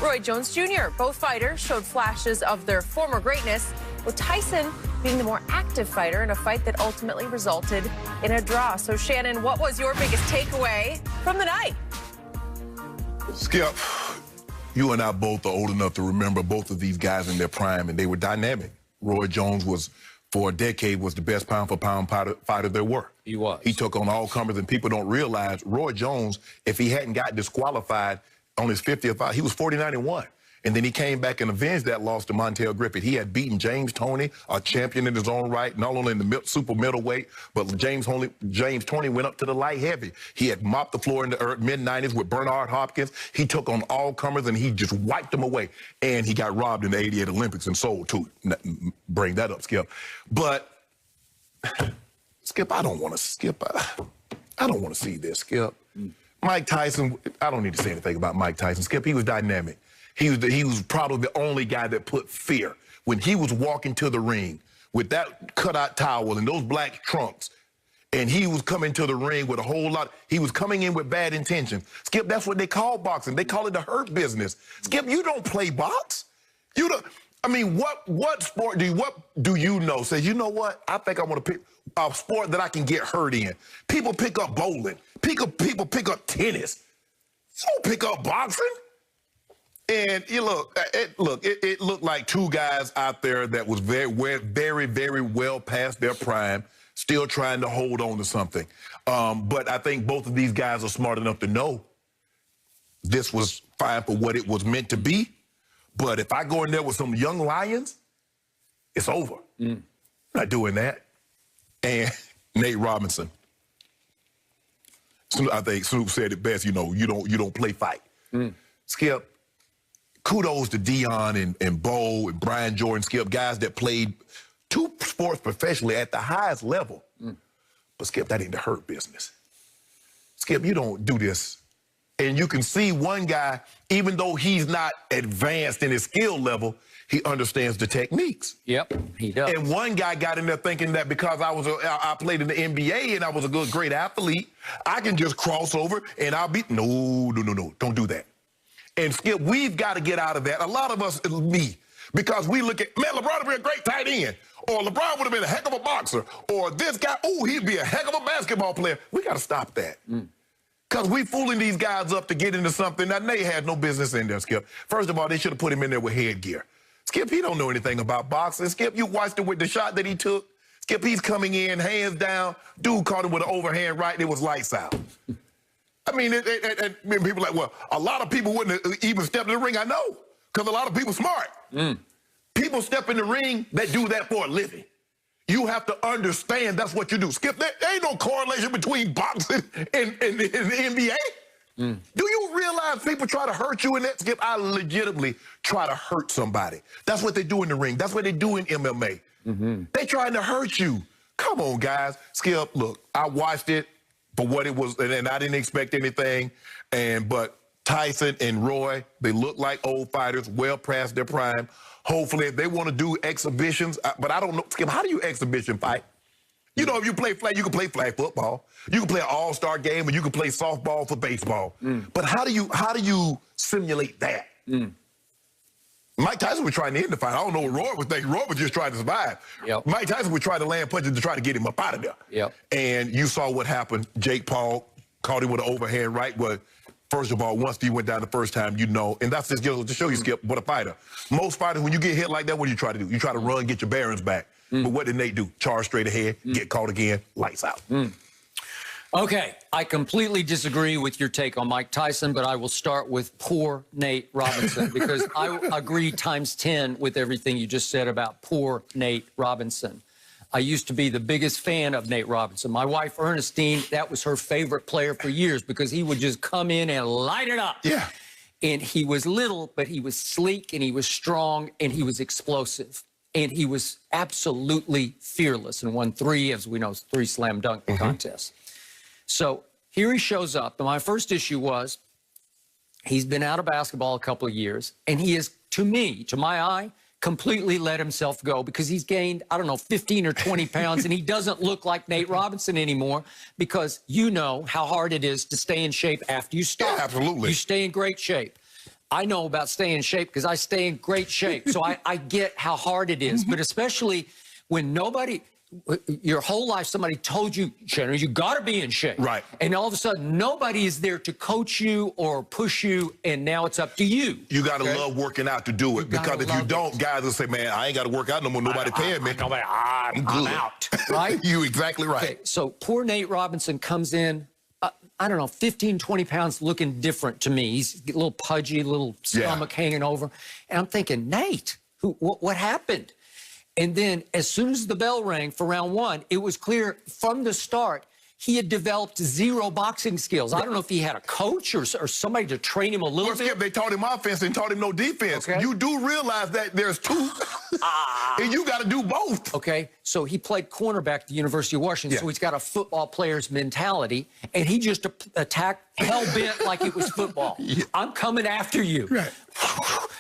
Roy Jones Jr. Both fighters showed flashes of their former greatness, with Tyson being the more active fighter in a fight that ultimately resulted in a draw. So, Shannon, what was your biggest takeaway from the night? Skip, you and I both are old enough to remember both of these guys in their prime, and they were dynamic. Roy Jones was, for a decade, was the best pound-for-pound fighter there were. He was. He took on all comers, and people don't realize Roy Jones, if he hadn't got disqualified on his 50th fight, he was 49-1. And then he came back and avenged that loss to Montel Griffith. He had beaten James Toney, a champion in his own right, not only in the super middleweight, but James Toney went up to the light heavy. He had mopped the floor in the mid-90s with Bernard Hopkins. He took on all comers, and he just wiped them away. And he got robbed in the '88 Olympics and sold, too. Bring that up, Skip. But, Skip, I don't want to skip. I don't want to see this, Skip. Mike Tyson, I don't need to say anything about Mike Tyson. Skip, he was dynamic. He was probably the only guy that put fear. When he was walking to the ring with that cutout towel and those black trunks, and he was coming to the ring with a whole lot, he was coming in with bad intentions. Skip, that's what they call boxing. They call it the hurt business. Skip, you don't play box. You don't, I mean, what sport do you know says, you know what, I think I want to pick a sport that I can get hurt in. People pick up bowling. People pick up tennis. You don't pick up boxing. And it looked like two guys out there that was very, very well past their prime, still trying to hold on to something. But I think both of these guys are smart enough to know this was fine for what it was meant to be. But if I go in there with some young lions, it's over. Not doing that. And Nate Robinson, I think Snoop said it best. You know, you don't play fight. Skip. Kudos to Dion and Bo and Brian Jordan, Skip, guys that played two sports professionally at the highest level. But, Skip, that ain't the hurt business. Skip, you don't do this. And you can see one guy, even though he's not advanced in his skill level, he understands the techniques. Yep, he does. And one guy got in there thinking that because I played in the NBA and I was a great athlete, I can just cross over and I'll be... No, don't do that. And, Skip, we've got to get out of that. A lot of us, me, because we look at, man, LeBron would be a great tight end, or LeBron would have been a heck of a boxer, or this guy, oh, he'd be a heck of a basketball player. We got to stop that. Because we fooling these guys up to get into something that they had no business in there, Skip. First of all, they should have put him in there with headgear. Skip, he don't know anything about boxing. Skip, you watched it with the shot that he took. Skip, he's coming in, hands down. Dude caught him with an overhand right, and it was lights out. I mean, people are like, well, a lot of people wouldn't have even stepped in the ring. I know, because a lot of people smart. People step in the ring that do that for a living. You have to understand that's what you do. Skip, there ain't no correlation between boxing and the NBA. Do you realize people try to hurt you in that? Skip, I legitimately try to hurt somebody. That's what they do in the ring. That's what they do in MMA. They trying to hurt you. Come on, guys. Skip, look, I watched it for what it was, and I didn't expect anything. But Tyson and Roy, they look like old fighters, well past their prime. Hopefully, if they want to do exhibitions, but I don't know, Skip, how do you exhibition fight? You know, if you play flag, you can play flag football. You can play an all-star game, and you can play softball for baseball. But how do you simulate that? Mike Tyson was trying to end the fight. I don't know what Roy was thinking. Roy was just trying to survive. Mike Tyson was trying to land punches to try to get him up out of there. And you saw what happened. Jake Paul caught him with an overhand right. But first of all, once he went down the first time, you know, and that's just to show you, Skip, what a fighter. Most fighters, when you get hit like that, what do you try to do? You try to run, get your bearings back. But what did Nate do? Charge straight ahead, get caught again, lights out. Okay, I completely disagree with your take on Mike Tyson, but I will start with poor Nate Robinson because I agree times 10 with everything you just said about poor Nate Robinson. I used to be the biggest fan of Nate Robinson. My wife, Ernestine, that was her favorite player for years because he would just come in and light it up. And he was little, but he was sleek, and he was strong, and he was explosive. And he was absolutely fearless and won 3, as we know, 3 slam dunk contests. So here he shows up, and my first issue was he's been out of basketball a couple of years, and he is, to me, to my eye, completely let himself go because he's gained, I don't know, 15 or 20 pounds, and he doesn't look like Nate Robinson anymore because you know how hard it is to stay in shape after you start. Absolutely. You stay in great shape. I know about staying in shape because I stay in great shape. So I get how hard it is. But especially when your whole life, somebody told you, Shannon, you got to be in shape. Right. And all of a sudden, nobody is there to coach you or push you, and now it's up to you. You got to love working out to do it. Because if you don't, guys will say, man, I ain't got to work out no more. Nobody paying me. I'm out. Right? You exactly right. Okay, so poor Nate Robinson comes in, I don't know, 15, 20 pounds looking different to me. He's a little pudgy, little stomach hanging over. And I'm thinking, Nate, what happened? And then as soon as the bell rang for round one, it was clear from the start he had developed zero boxing skills. I don't know if he had a coach or somebody to train him a little bit. Skip, they taught him offense and taught him no defense. Okay. You do realize that there's two, and you got to do both. Okay, so he played cornerback at the University of Washington, so he's got a football player's mentality, and he just attacked hell-bent like it was football. I'm coming after you. Right.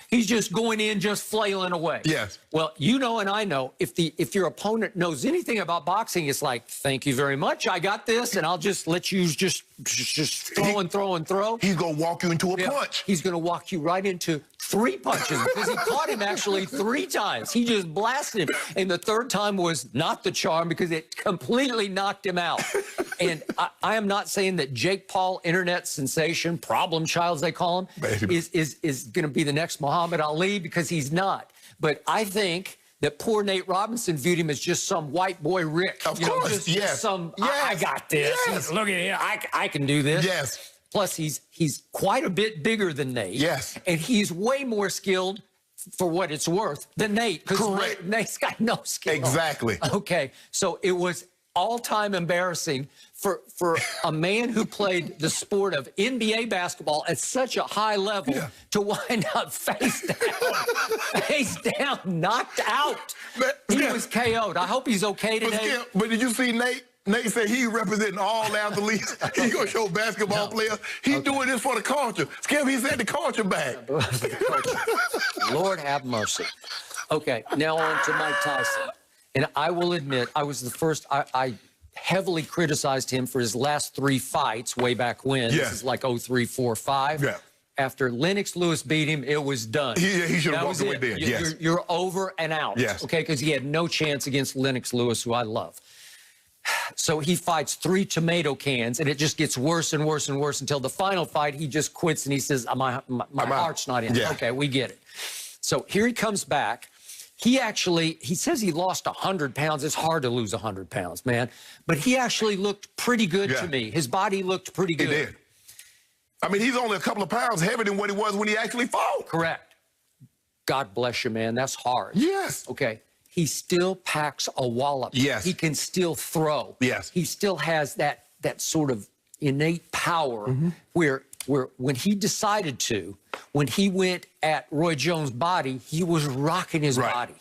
He's just going in, just flailing away. Yes. Well, you know and I know, if your opponent knows anything about boxing, it's like, thank you very much, I got this, and I'll just let you just throw and throw and throw. He's going to walk you into a punch. He's going to walk you right into 3 punches because he caught him actually 3 times. He just blasted him. And the third time was not the charm because it completely knocked him out. And I am not saying that Jake Paul, internet sensation, problem child, as they call him, is going to be the next Muhammad Ali, because he's not. But I think that poor Nate Robinson viewed him as just some white boy Rick. Of course, just some, I got this. Yes. Look at him. I can do this. Yes. Plus, he's quite a bit bigger than Nate. Yes. And he's way more skilled, for what it's worth, than Nate. Because Nate's got no skill. Exactly. Okay, so it was all-time embarrassing for a man who played the sport of NBA basketball at such a high level to wind up face down, knocked out. He was KO'd. I hope he's okay today. But did you see Nate? Nate said he representing all athletes. He gonna show basketball players. He's doing this for the culture. Skip, he said the culture back. Lord have mercy. Okay, now on to Mike Tyson. And I will admit, I was the first, I heavily criticized him for his last 3 fights way back when. This is like 03, 4, 5. Yeah. After Lennox Lewis beat him, it was done. He should have walked away then. You're over and out. Yes. Okay, because he had no chance against Lennox Lewis, who I love. So he fights 3 tomato cans, and it just gets worse and worse and worse until the final fight, he just quits and he says, my heart's not in. Yeah. Okay, we get it. So here he comes back. He says he lost 100 pounds. It's hard to lose 100 pounds, man. But he actually looked pretty good to me. His body looked pretty good. He did. I mean, he's only a couple of pounds heavier than what he was when he actually fought. Correct. God bless you, man. That's hard. Yes. Okay. He still packs a wallop. Yes. He can still throw. Yes. He still has that sort of innate power where when he decided to, when he went at Roy Jones' body, he was rocking his body.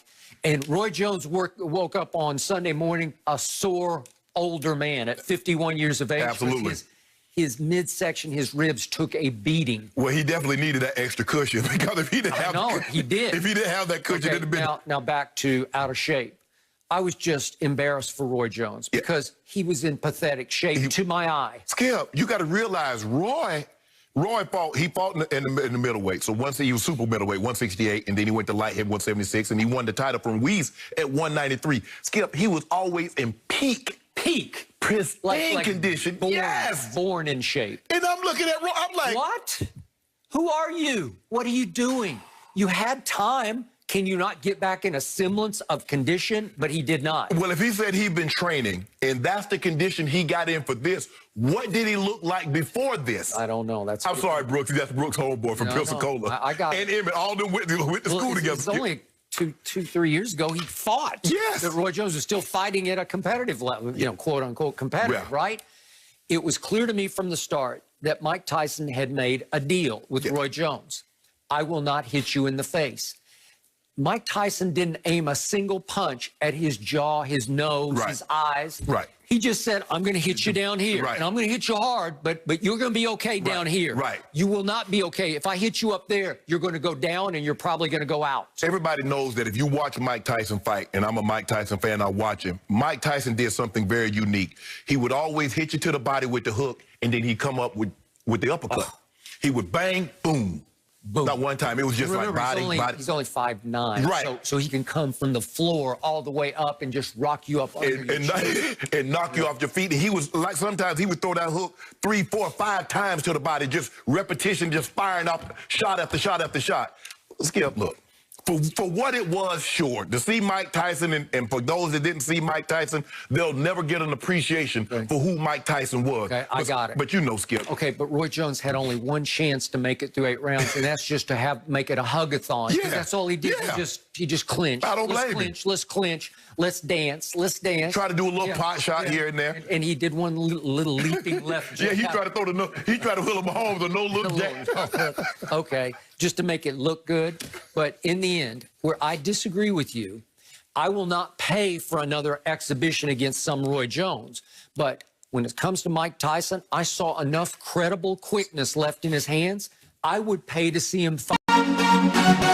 And Roy Jones woke up on Sunday morning a sore older man at 51 years of age. Absolutely. His midsection, his ribs took a beating. Well, he definitely needed that extra cushion, because if he didn't have he did. If he didn't have that cushion, it'd have been. Now back to out of shape. I was just embarrassed for Roy Jones because he was in pathetic shape to my eye. Skip, you got to realize Roy fought. He fought in the middleweight. So once he was super middleweight, 168, and then he went to light heavy 176, and he won the title from Weiss at 193. Skip, he was always in peak pristine condition. Born in shape. And I'm looking at Roy. I'm like, what? Who are you? What are you doing? You had time. Can you not get back in a semblance of condition? But he did not. Well, if he said he'd been training, and that's the condition he got in for this, what did he look like before this? I don't know. I'm sorry, Brooks. That's Brooks' homeboy from Pensacola. I got and Emmett, all them went to school together. It's only 3 years ago he fought. Yes. That Roy Jones was still fighting at a competitive level, quote unquote competitive, right? It was clear to me from the start that Mike Tyson had made a deal with Roy Jones. I will not hit you in the face. Mike Tyson didn't aim a single punch at his jaw, his nose, his eyes. Right. He just said, I'm going to hit you down here. And I'm going to hit you hard, but you're going to be okay down here. Right. You will not be okay. If I hit you up there, you're going to go down and you're probably going to go out. Everybody knows that if you watch Mike Tyson fight, and I'm a Mike Tyson fan, I watch him, Mike Tyson did something very unique. He would always hit you to the body with the hook, and then he'd come up with the uppercut. He would bang, boom. boom. Not one time. It was just Remember, like body. He's only 5'9", right? So he can come from the floor all the way up and just rock you up and knock you off your feet. And he was like, sometimes he would throw that hook 3, 4, 5 times to the body, just repetition, just firing up shot after shot after shot. Skip, look. For what it was, sure. To see Mike Tyson, and for those that didn't see Mike Tyson, they'll never get an appreciation for who Mike Tyson was. Okay, I got it. But you know, Skip. Okay, but Roy Jones had only one chance to make it through 8 rounds, and that's just to make it a hug-a-thon. Yeah. That's all he did. Yeah. He just clinched. I don't blame him. Let's clinch. Let's dance. Let's dance. Try to do a little pot shot here and there. And he did one little leaping left. Yeah, he tried to throw he tried to Will Mahomes a no-look jack. Okay, just to make it look good. But in the end, where I disagree with you, I will not pay for another exhibition against some Roy Jones. But when it comes to Mike Tyson, I saw enough credible quickness left in his hands. I would pay to see him fight.